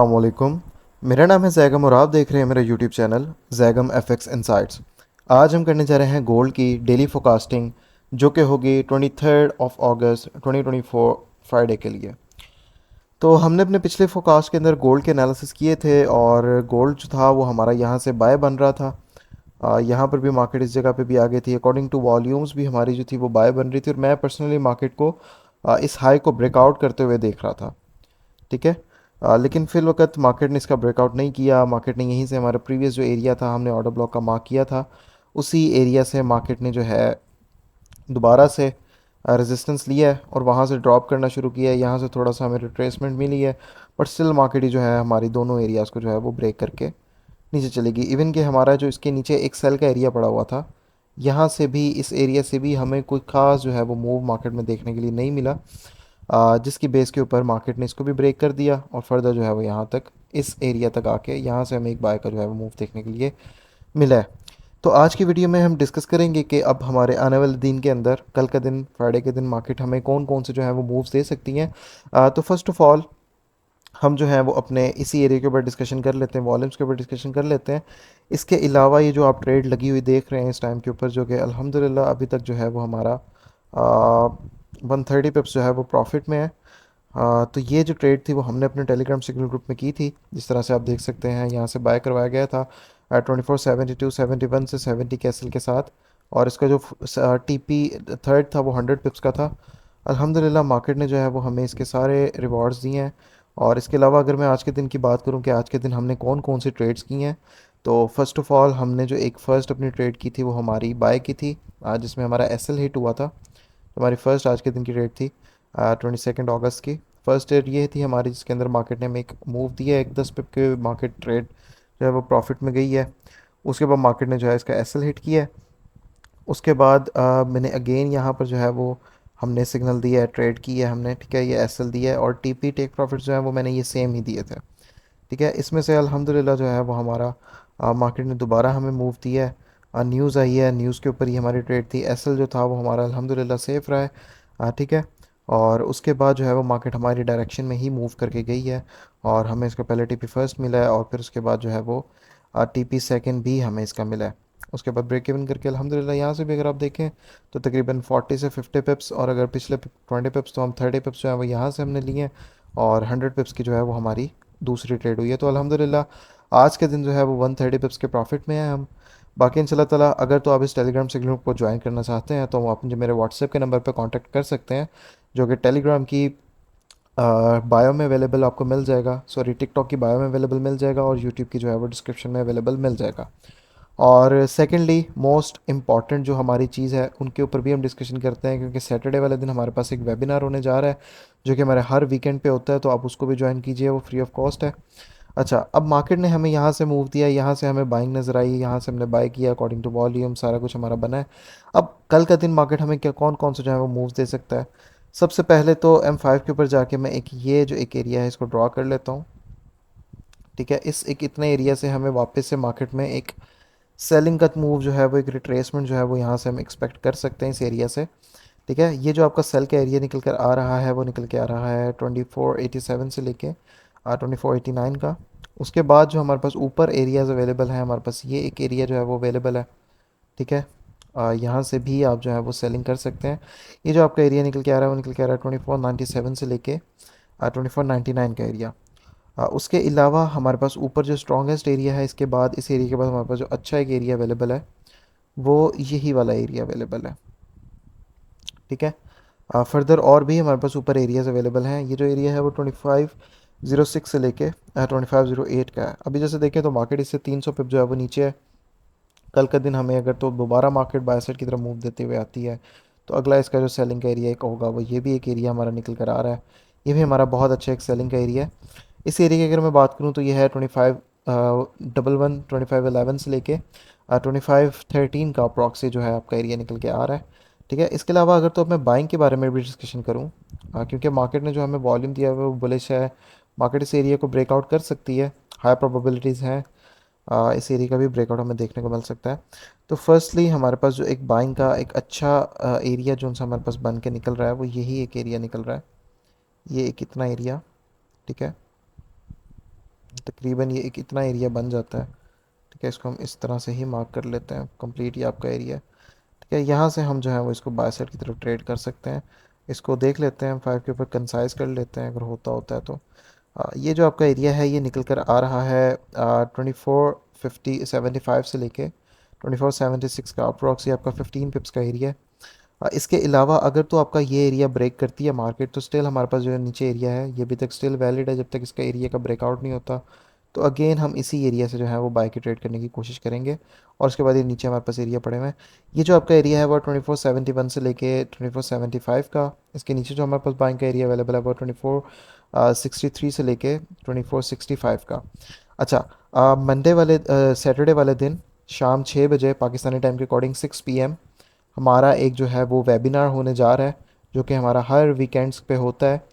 अस्सलामुअलैकुम। मेरा नाम है जैगम और आप देख रहे हैं मेरा YouTube channel Zaigham FX insights. आज हम करने जा रहे हैं गोल्ड की डेली फोरकास्टिंग, जो कि होगी 23 अगस्त 2024 फ्राइडे के लिए। तो हमने अपने पिछले फोरकास्ट के अंदर गोल्ड के एनालिसिस किए थे और गोल्ड जो था वो हमारा यहाँ से बाय बन रहा था। यहाँ पर भी मार्केट इस जगह पे भी आ गई थी। अकॉर्डिंग टू वॉल्यूम्स भी हमारी जो थी वो बाय बन रही थी और मैं पर्सनली मार्केट को इस हाई को ब्रेकआउट करते हुए देख रहा था। ठीक है। लेकिन फिर वक्त मार्केट ने इसका ब्रेकआउट नहीं किया। मार्केट ने यहीं से हमारा प्रीवियस जो एरिया था, हमने ऑर्डर ब्लॉक का मार्क किया था, उसी एरिया से मार्केट ने जो है दोबारा से रेजिस्टेंस लिया है और वहाँ से ड्रॉप करना शुरू किया है। यहाँ से थोड़ा सा हमें रिट्रेसमेंट मिली है, बट स्टिल मार्केट ही जो है हमारी दोनों एरियाज़ को जो है वो ब्रेक करके नीचे चलेगी। इवन कि हमारा जो इसके नीचे एक सेल का एरिया पड़ा हुआ था, यहाँ से भी, इस एरिया से भी हमें कोई खास जो है वो मूव मार्केट में देखने के लिए नहीं मिला, जिसकी बेस के ऊपर मार्केट ने इसको भी ब्रेक कर दिया और फर्दर जो है वो यहाँ तक, इस एरिया तक आके यहाँ से हमें एक बाय का जो है वो मूव देखने के लिए मिला है। तो आज की वीडियो में हम डिस्कस करेंगे कि अब हमारे आने वाले दिन के अंदर, कल का दिन फ्राइडे के दिन, मार्केट हमें कौन कौन से जो है वो मूव्स दे सकती हैं। तो फर्स्ट ऑफ ऑल हम जो है वो अपने इसी एरिया के ऊपर डिस्कशन कर लेते हैं, वॉल्यूम्स के ऊपर डिस्कशन कर लेते हैं। इसके अलावा ये जो आप ट्रेड लगी हुई देख रहे हैं इस टाइम के ऊपर, जो कि अल्हम्दुलिल्लाह अभी तक जो है वो हमारा 130 पिप्स जो है वो प्रॉफिट में है। तो ये जो ट्रेड थी वो हमने अपने टेलीग्राम सिग्नल ग्रुप में की थी। जिस तरह से आप देख सकते हैं यहाँ से बाय करवाया गया था 2472 71 से 70 कैसल के साथ, और इसका जो टी पी थर्ड था वो 100 पिप्स का था। अल्हम्दुलिल्लाह मार्केट ने जो है वो हमें इसके सारे रिवॉर्ड्स दिए हैं। और इसके अलावा अगर मैं आज के दिन की बात करूं कि आज के दिन हमने कौन कौन सी ट्रेड्स की हैं, तो फर्स्ट ऑफ़ ऑल हमने जो एक फ़र्स्ट अपनी ट्रेड की थी वो हमारी बाय की थी, जिसमें हमारा एसएल हिट हुआ था। तो हमारी फ़र्स्ट आज के दिन की ट्रेड थी 22 अगस्त की। फर्स्ट ट्रेड ये थी हमारी, जिसके अंदर मार्केट ने हमें एक मूव दिया, एक 10 पिप के मार्केट ट्रेड जो है वो प्रॉफिट में गई है। उसके बाद मार्केट ने जो है इसका एसएल हिट किया है। उसके बाद मैंने अगेन यहाँ पर जो है वो हमने सिग्नल दिया है, ट्रेड की है हमने, ठीक है, ये एसएल दिया है, और टीपी टेक प्रॉफिट जो है वो मैंने ये सेम ही दिए थे। ठीक है, इसमें से अल्हम्दुलिल्लाह जो है वो हमारा मार्केट ने दोबारा हमें मूव दिया है। न्यूज़ आई है, न्यूज़ के ऊपर ही हमारी ट्रेड थी। एसएल जो था वो हमारा अल्हम्दुलिल्लाह सेफ रहा है। ठीक है। और उसके बाद जो है वो मार्केट हमारी डायरेक्शन में ही मूव करके गई है, और हमें इसका पहले टीपी फर्स्ट मिला है और फिर उसके बाद जो है वो टीपी सेकंड भी हमें इसका मिला है। उसके बाद ब्रेक इवन करके अल्हम्दुलिल्लाह यहाँ से भी अगर आप देखें तो तकरीबन 40 से 50 पिप्स, और अगर पिछले 20 पिप्स, तो हम 30 पिप्स जो है वो यहाँ से हमने लिए हैं, और 100 पिप्स की जो है वो हमारी दूसरी ट्रेड हुई है। तो अल्हम्दुलिल्लाह आज के दिन जो है वो 130 पिप्स के प्रॉफिट में है हम। बाकी इंशाल्लाह ताला अगर तो आप इस टेलीग्राम से ग्रुप को ज्वाइन करना चाहते हैं तो आप मुझे मेरे व्हाट्सएप के नंबर पर कांटेक्ट कर सकते हैं, जो कि टेलीग्राम की बायो में अवेलेबल आपको मिल जाएगा, सॉरी टिकटॉक की बायो में अवेलेबल मिल जाएगा, और यूट्यूब की जो है वो डिस्क्रिप्शन में अवेलेबल मिल जाएगा। और सेकेंडली मोस्ट इम्पॉर्टेंट जो हमारी चीज़ है उनके ऊपर भी हम डिस्कशन करते हैं, क्योंकि सैटरडे वाले दिन हमारे पास एक वेबिनार होने जा रहा है, जो कि हमारे हर वीकेंड पे होता है, तो आप उसको भी ज्वाइन कीजिए, वो फ्री ऑफ कॉस्ट है। अच्छा, अब मार्केट ने हमें यहाँ से मूव दिया, यहाँ से हमें बाइंग नज़र आई, यहाँ से हमने बाय किया अकॉर्डिंग टू वॉल्यूम, सारा कुछ हमारा बना है। अब कल का दिन मार्केट हमें क्या कौन कौन सा जो है वो मूव दे सकता है। सबसे पहले तो M5 के ऊपर जाके मैं एक ये जो एक एरिया है इसको ड्रॉ कर लेता हूँ। ठीक है, इस एक इतने एरिया से हमें वापस से मार्केट में एक सेलिंग का मूव जो है वो, एक रिट्रेसमेंट जो है वो यहाँ से हम एक्सपेक्ट कर सकते हैं इस एरिया से। ठीक है, ये जो आपका सेल का एरिया निकल कर आ रहा है वो निकल के आ रहा है 2487 से लेके 2489 का। उसके बाद जो हमारे पास ऊपर एरियाज अवेलेबल हैं, हमारे पास ये एक एरिया जो है वो अवेलेबल है। ठीक है, यहाँ से भी आप जो है वो सेलिंग कर सकते हैं। ये जो आपका एरिया निकल के आ रहा है वो निकल के आ रहा है 2497 से लेके 2499 का एरिया। उसके अलावा हमारे पास ऊपर जो स्ट्रॉन्गेस्ट एरिया है, इसके बाद इस एरिया के बाद हमारे पास जो अच्छा एक एरिया अवेलेबल है वो यही वाला एरिया अवेलेबल है। ठीक है, फर्दर और भी हमारे पास ऊपर एरियाज अवेलेबल हैं। ये जो एरिया है वो 2506 से लेके 2508 का है। अभी जैसे देखें तो मार्केट इससे 300 पिप जो है वो नीचे है। कल का दिन हमें अगर तो दोबारा मार्केट बाय साइड की तरफ मूव देते हुए आती है, तो अगला इसका जो सेलिंग का एरिया एक होगा वो ये भी एक एरिया हमारा निकल कर आ रहा है। ये भी हमारा बहुत अच्छा एक सेलिंग का एरिया है। इस एरिया की अगर मैं बात करूँ तो ये है 2511 से लेके 2513 का अप्रॉक्सी जो है आपका एरिया निकल के आ रहा है। ठीक है, इसके अलावा अगर तो मैं बाइंग के बारे में भी डिस्कशन करूँ, क्योंकि मार्केट ने जो हमें वॉल्यूम दिया है वो बुलिश है, मार्केट इस एरिया को ब्रेकआउट कर सकती है, हाई प्रोबेबिलिटीज़ हैं। इस एरिया का भी ब्रेकआउट हमें देखने को मिल सकता है। तो फर्स्टली हमारे पास जो एक बाइंग का एक अच्छा एरिया जो सा हमारे पास बन के निकल रहा है वो यही एक एरिया निकल रहा है, ये एक इतना एरिया। ठीक है, तकरीबन ये एक इतना एरिया बन जाता है। ठीक है, इसको हम इस तरह से ही मार्क कर लेते हैं, कंप्लीट ये आपका एरिया है। ठीक है, यहाँ से हम जो है वो इसको बाय साइड की तरफ ट्रेड कर सकते हैं। इसको देख लेते हैं, 5 के ऊपर कंसाइज कर लेते हैं अगर होता होता है तो। ये जो आपका एरिया है ये निकल कर आ रहा है 2450 75 से लेके 2476 का अप्रॉक्स, ये आपका 15 पिप्स का एरिया है। इसके अलावा अगर तो आपका ये एरिया ब्रेक करती है मार्केट, तो स्टिल हमारे पास जो है नीचे एरिया है ये अभी तक स्टिल वैलिड है, जब तक इसका एरिया का ब्रेकआउट नहीं होता। तो अगेन हम इसी एरिया से जो है वो बाय की ट्रेड करने की कोशिश करेंगे। और उसके बाद ये नीचे हमारे पास एरिया पड़े हुए हैं। ये जो आपका एरिया है वो 2471 से लेके 2475 का। इसके नीचे जो हमारे पास बाइंग का एरिया अवेलेबल है वो 2463 से लेके 2465 का। अच्छा, मंडे वाले सैटरडे वाले दिन शाम 6 बजे पाकिस्तानी टाइम के अकॉर्डिंग 6 PM हमारा एक जो है वो वेबिनार होने जा रहा है, जो कि हमारा हर वीकेंड्स पे होता है।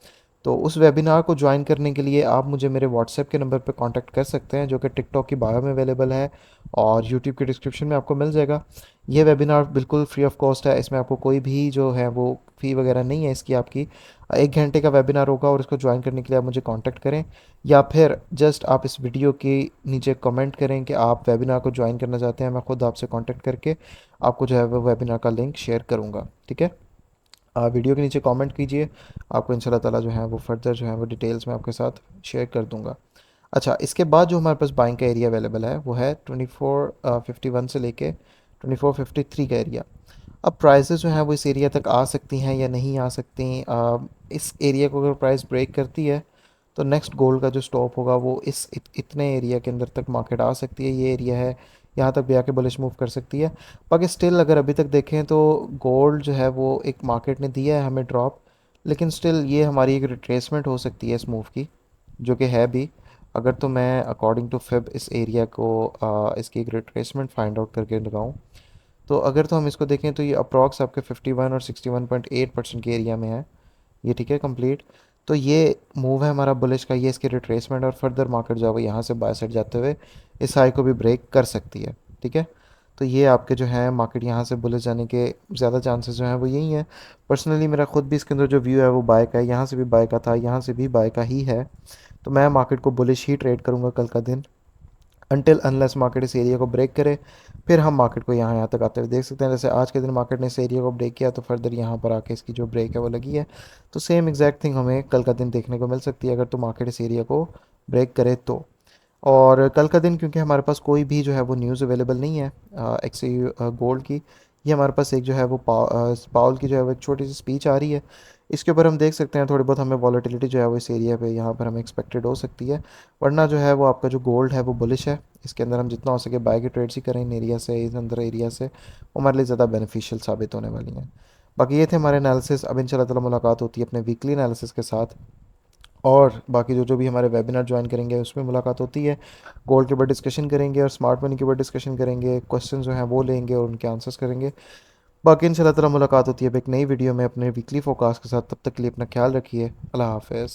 तो उस वेबिनार को ज्वाइन करने के लिए आप मुझे मेरे व्हाट्सएप के नंबर पे कांटेक्ट कर सकते हैं, जो कि टिकटॉक की बायो में अवेलेबल है और यूट्यूब के डिस्क्रिप्शन में आपको मिल जाएगा। ये वेबिनार बिल्कुल फ्री ऑफ कॉस्ट है, इसमें आपको कोई भी जो है वो फ़ी वगैरह नहीं है इसकी। आपकी 1 घंटे का वेबिनार होगा और इसको ज्वाइन करने के लिए आप मुझे कांटेक्ट करें, या फिर जस्ट आप इस वीडियो के नीचे कमेंट करें कि आप वेबिनार को ज्वाइन करना चाहते हैं। मैं खुद आपसे कांटेक्ट करके आपको जो है वो वेबिनार का लिंक शेयर करूँगा। ठीक है, वीडियो के नीचे कमेंट कीजिए, आपको इंशाल्लाह ताला जो है वो फर्दर जो है वो डिटेल्स मैं आपके साथ शेयर कर दूँगा। अच्छा, इसके बाद जो हमारे पास बाइंग का एरिया अवेलेबल है वो है 2451 से लेके 2453 का एरिया। अब प्राइसेस जो हैं वो इस एरिया तक आ सकती हैं या नहीं आ सकती। इस एरिया को अगर प्राइस ब्रेक करती है तो नेक्स्ट गोल्ड का जो स्टॉप होगा वो इतने एरिया के अंदर तक मार्केट आ सकती है। ये एरिया है, यहाँ तक भी आके बुलिश मूव कर सकती है। बाकी स्टिल अगर अभी तक देखें तो गोल्ड जो है वो एक मार्केट ने दिया है हमें ड्रॉप, लेकिन स्टिल ये हमारी एक रिट्रेसमेंट हो सकती है इस मूव की, जो कि है भी। अगर तो मैं अकॉर्डिंग टू फिब इस एरिया को इसकी एक रिट्रेसमेंट फाइंड आउट करके लगाऊँ, तो अगर तो हम इसको देखें तो ये अप्रॉक्स आपके 51 और 61.8% के एरिया में है ये। ठीक है, कंप्लीट। तो ये मूव है हमारा बुलिश का, ये इसकी रिट्रेसमेंट, और फर्दर मार्केट जो है वो यहाँ से बाय साइड जाते हुए इस हाई को भी ब्रेक कर सकती है। ठीक है, तो ये आपके जो है मार्केट यहाँ से बुलिश जाने के ज़्यादा चांसेस जो हैं वो यही हैं। पर्सनली मेरा खुद भी इसके अंदर जो व्यू है वो बाय का है, यहाँ से भी बाय का था, यहाँ से भी बाय का ही है। तो मैं मार्केट को बुलिश ही ट्रेड करूँगा कल का दिन, अनटिल अनलेस मार्केट इस एरिया को ब्रेक करे। फिर हम मार्केट को यहाँ तक आते हुए देख सकते हैं। जैसे आज के दिन मार्केट ने इस एरिया को ब्रेक किया तो फर्दर यहाँ पर आके इसकी जो ब्रेक है वो लगी है। तो सेम एग्जैक्ट थिंग हमें कल का दिन देखने को मिल सकती है, अगर तो मार्केट इस एरिया को ब्रेक करे तो। और कल का दिन क्योंकि हमारे पास कोई भी जो है वो न्यूज़ अवेलेबल नहीं है एक्सी गोल्ड की, ये हमारे पास एक जो है वो पाउल की जो है वो एक छोटी सी स्पीच आ रही है, इसके ऊपर हम देख सकते हैं थोड़ी बहुत हमें वॉलेटिलिटी जो है वो इस एरिया पे यहाँ पर हमें एक्सपेक्टेड हो सकती है। वरना जो है वो आपका जो गोल्ड है वो बुलिश है, इसके अंदर हम जितना हो सके बाय के ट्रेड्स ही करें इन एरिया से, इस अंदर एरिया से, वो हमारे लिए ज़्यादा बेनिफिशियल साबित होने वाली हैं। बाकी ये थे हमारे एनालिसिस। अब इंशाल्लाह ताला मुलाकात होती है अपने वीकली एनालिसिस के साथ, और बाकी जो जो भी हमारे वेबिनार ज्वाइन करेंगे उसमें मुलाकात होती है। गोल्ड के ऊपर डिस्कशन करेंगे और स्मार्ट मनी के ऊपर डिस्कशन करेंगे, क्वेश्चन जो हैं वो लेंगे और उनके आंसर्स करेंगे। बाकी इंशाल्लाह ताला मुलाकात होती है अब एक नई वीडियो में अपने वीकली फोरकास्ट के साथ। तब तक के लिए अपना ख्याल रखिए। अल्लाह हाफ़िज़।